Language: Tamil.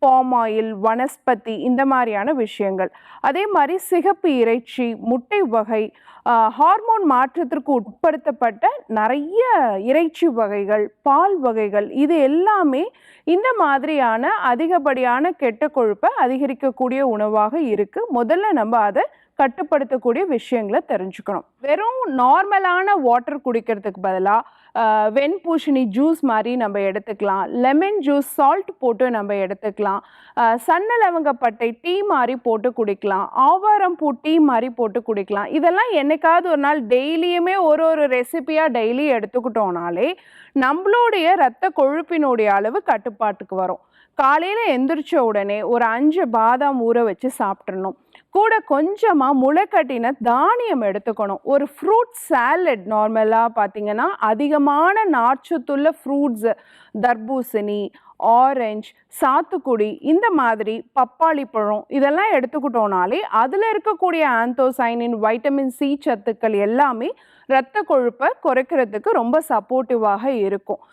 பாம் ஆயில், வனஸ்பதி இந்த மாதிரியான விஷயங்கள். அதே மாதிரி சிகப்பு இறைச்சி, முட்டை வகை, ஹார்மோன் மாற்றத்திற்கு உட்படுத்தப்பட்ட நிறைய இறைச்சி வகைகள், பால் வகைகள் இது எல்லாமே இந்த மாதிரியான அதிகப்படியான கெட்ட கொழுப்பை அதிகரிக்கக்கூடிய உணவாக இருக்கு. முதல்ல நம்ம அதை கட்டுப்படுத்தக்கூடிய விஷயங்களை தெரிஞ்சுக்கணும். வெறும் நார்மலான வாட்டர் குடிக்கிறதுக்கு பதிலாக வெண்பூசணி ஜூஸ் மாதிரி நம்ம எடுத்துக்கலாம், லெமன் ஜூஸ் சால்ட் போட்டு நம்ம எடுத்துக்கலாம், சன்ன லவங்கப்பட்டை டீ மாதிரி போட்டு குடிக்கலாம், ஆவாரம் பூ டீ மாதிரி போட்டு குடிக்கலாம். இதெல்லாம் என்னைக்காவது ஒரு நாள் டெய்லியுமே ஒரு ஒரு ரெசிபியாக டெய்லி எடுத்துக்கிட்டோம்னாலே நம்மளுடைய இரத்த கொழுப்பினுடைய அளவு கட்டுப்பாட்டுக்கு வரும். காலையில் எந்திரிச்ச உடனே ஒரு 5 பாதாம் ஊற வச்சு சாப்பிட்றணும். கூட கொஞ்சமாக முளைக்கட்டின தானியம் எடுத்துக்கணும். ஒரு ஃப்ரூட் சாலட் நார்மலாக பார்த்தீங்கன்னா அதிகமான நார்ச்சத்துள்ள ஃப்ரூட்ஸ், தர்பூசணி, ஆரஞ்சு, சாத்துக்குடி இந்த மாதிரி பப்பாளி பழம் இதெல்லாம் எடுத்துக்கிட்டோம்னாலே அதில் இருக்கக்கூடிய ஆந்தோசைனின், வைட்டமின் சி சத்துக்கள் எல்லாமே இரத்த கொழுப்பை குறைக்கிறதுக்கு ரொம்ப சப்போர்ட்டிவாக இருக்கும்.